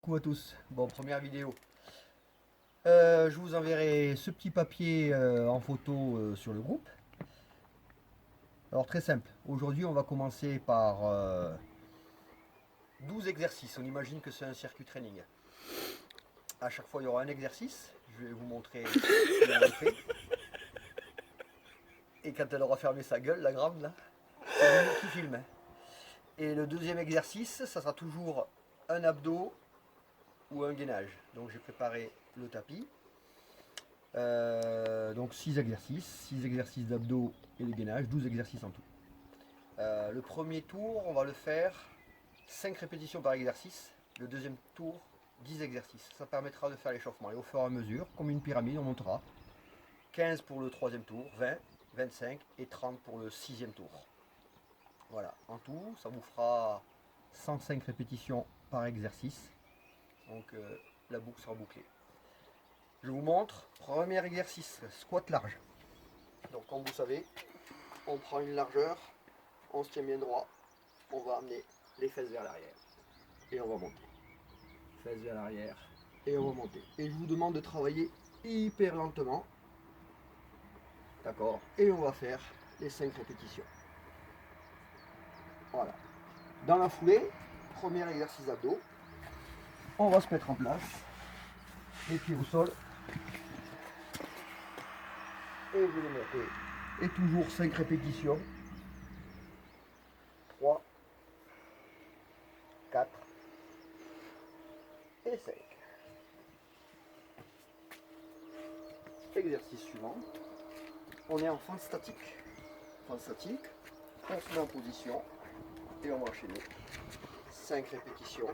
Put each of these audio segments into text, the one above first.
Coucou à tous. Bon, première vidéo. Je vous enverrai ce petit papier en photo sur le groupe. Alors très simple. Aujourd'hui, on va commencer par 12 exercices. On imagine que c'est un circuit training. À chaque fois, il y aura un exercice. Je vais vous montrer comment on le fait. Et quand elle aura fermé sa gueule, la grande là, c'est lui qui filme, hein. Et le deuxième exercice, ça sera toujours un abdos ou un gainage. Donc j'ai préparé le tapis. Donc 6 exercices d'abdos et de gainage, 12 exercices en tout. Le premier tour, on va le faire 5 répétitions par exercice. Le deuxième tour, 10 exercices. Ça permettra de faire l'échauffement. Et au fur et à mesure, comme une pyramide, on montera 15 pour le troisième tour, 20, 25 et 30 pour le sixième tour. Voilà, en tout, ça vous fera 105 répétitions par exercice. Donc la boucle sera bouclée. Je vous montre, premier exercice, squat large. Donc comme vous savez, on prend une largeur, on se tient bien droit, on va amener les fesses vers l'arrière et on va monter. Fesses vers l'arrière et on va monter. Et je vous demande de travailler hyper lentement. D'accord. Et on va faire les 5 répétitions. Voilà. Dans la foulée, premier exercice d'abdos, on va se mettre en place, les pieds au sol. Et je vais monter. Et toujours 5 répétitions. 3, 4 et 5. Exercice suivant. On est en fente statique. Fente statique. On se met en position. Et on va enchaîner. 5 répétitions.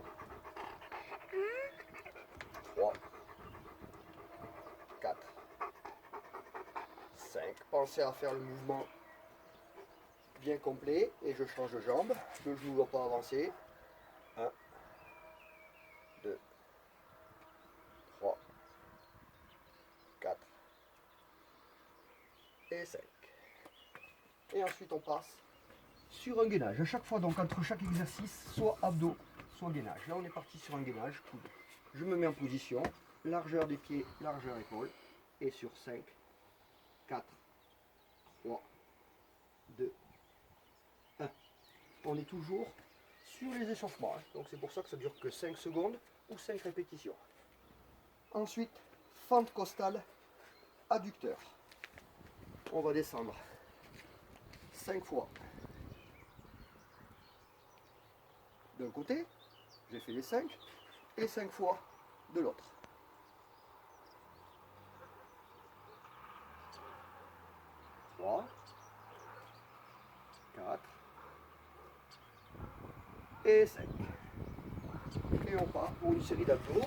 3, 4, 5. Pensez à faire le mouvement bien complet. Et je change de jambe. Le genou ne va pas avancer. 1, 2, 3, 4 et 5. Et ensuite on passe sur un gainage. À chaque fois, donc entre chaque exercice, soit abdos, soit gainage. Là on est parti sur un gainage, coude. Je me mets en position, largeur des pieds, largeur épaule. Et sur 5, 4, 3, 2, 1. On est toujours sur les échauffements. Donc c'est pour ça que ça dure que 5 secondes ou 5 répétitions. Ensuite, fente costale, adducteur. On va descendre 5 fois d'un côté, j'ai fait les 5, et 5 fois de l'autre. 3, 4 et 5. Et on part pour une série d'abdos.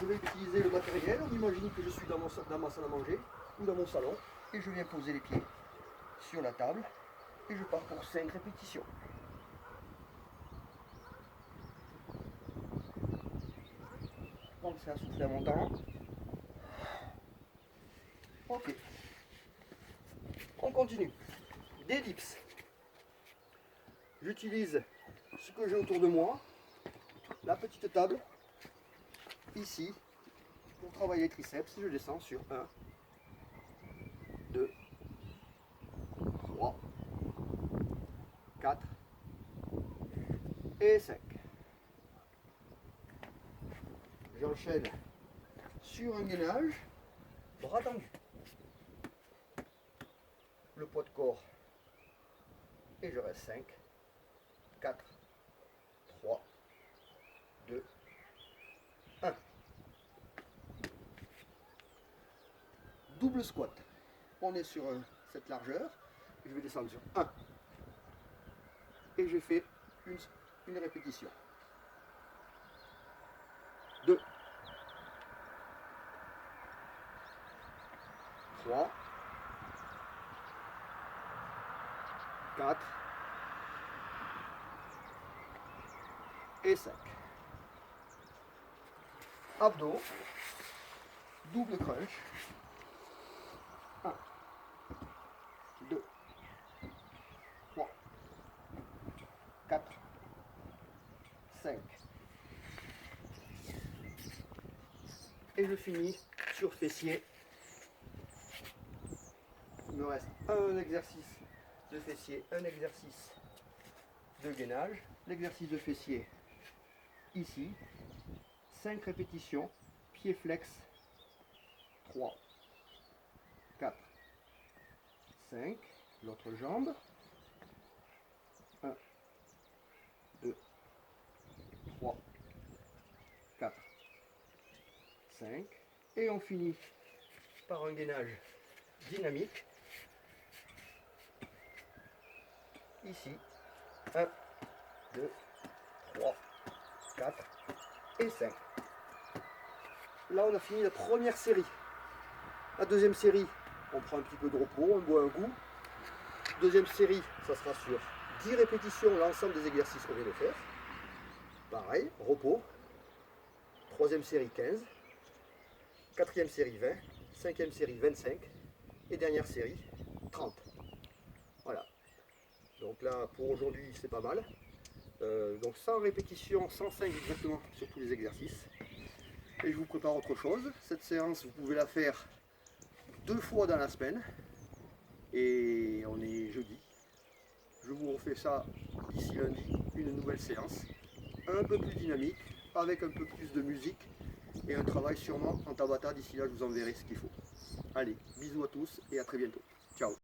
Je vais utiliser le matériel. On imagine que je suis dans ma salle à manger ou dans mon salon. Et je viens poser les pieds sur la table. Et je pars pour 5 répétitions. Pensez à souffler à mon temps. Ok. On continue. Des dips. J'utilise ce que j'ai autour de moi. La petite table. Ici. Pour travailler les triceps. Je descends sur 1, 2, 3, 4 et 5. J'enchaîne sur un gainage, bras tendus. Le poids de corps. Et je reste 5, 4, 3, 2, 1. Double squat. On est sur cette largeur. Je vais descendre sur 1. Et j'ai fait une répétition. 2, 3, 4 et 5. Abdos, double crunch. 1, 2, 3, 4, 5, Et je finis sur fessier. Il me reste un exercice de fessier, un exercice de gainage. L'exercice de fessier ici. 5 répétitions, pied flex. 3, 4, 5. L'autre jambe. 1, 2, 3, 4, 5. Et on finit par un gainage dynamique. Ici. 1, 2, 3, 4 et 5. Là, on a fini la première série. La deuxième série, on prend un petit peu de repos, on boit un coup. Deuxième série, ça sera sur 10 répétitions, l'ensemble des exercices qu'on vient de faire. Pareil, repos. Troisième série, 15. Quatrième série, 20. Cinquième série, 25. Et dernière série, 30. Voilà. Donc là, pour aujourd'hui, c'est pas mal. Donc 100 répétitions, 105 exactement sur tous les exercices. Et je vous prépare autre chose. Cette séance, vous pouvez la faire 2 fois dans la semaine. Et on est jeudi. Je vous refais ça d'ici lundi, une nouvelle séance. Un peu plus dynamique, avec un peu plus de musique. Et un travail sûrement en Tabata. D'ici là, je vous enverrai ce qu'il faut. Allez, bisous à tous et à très bientôt. Ciao.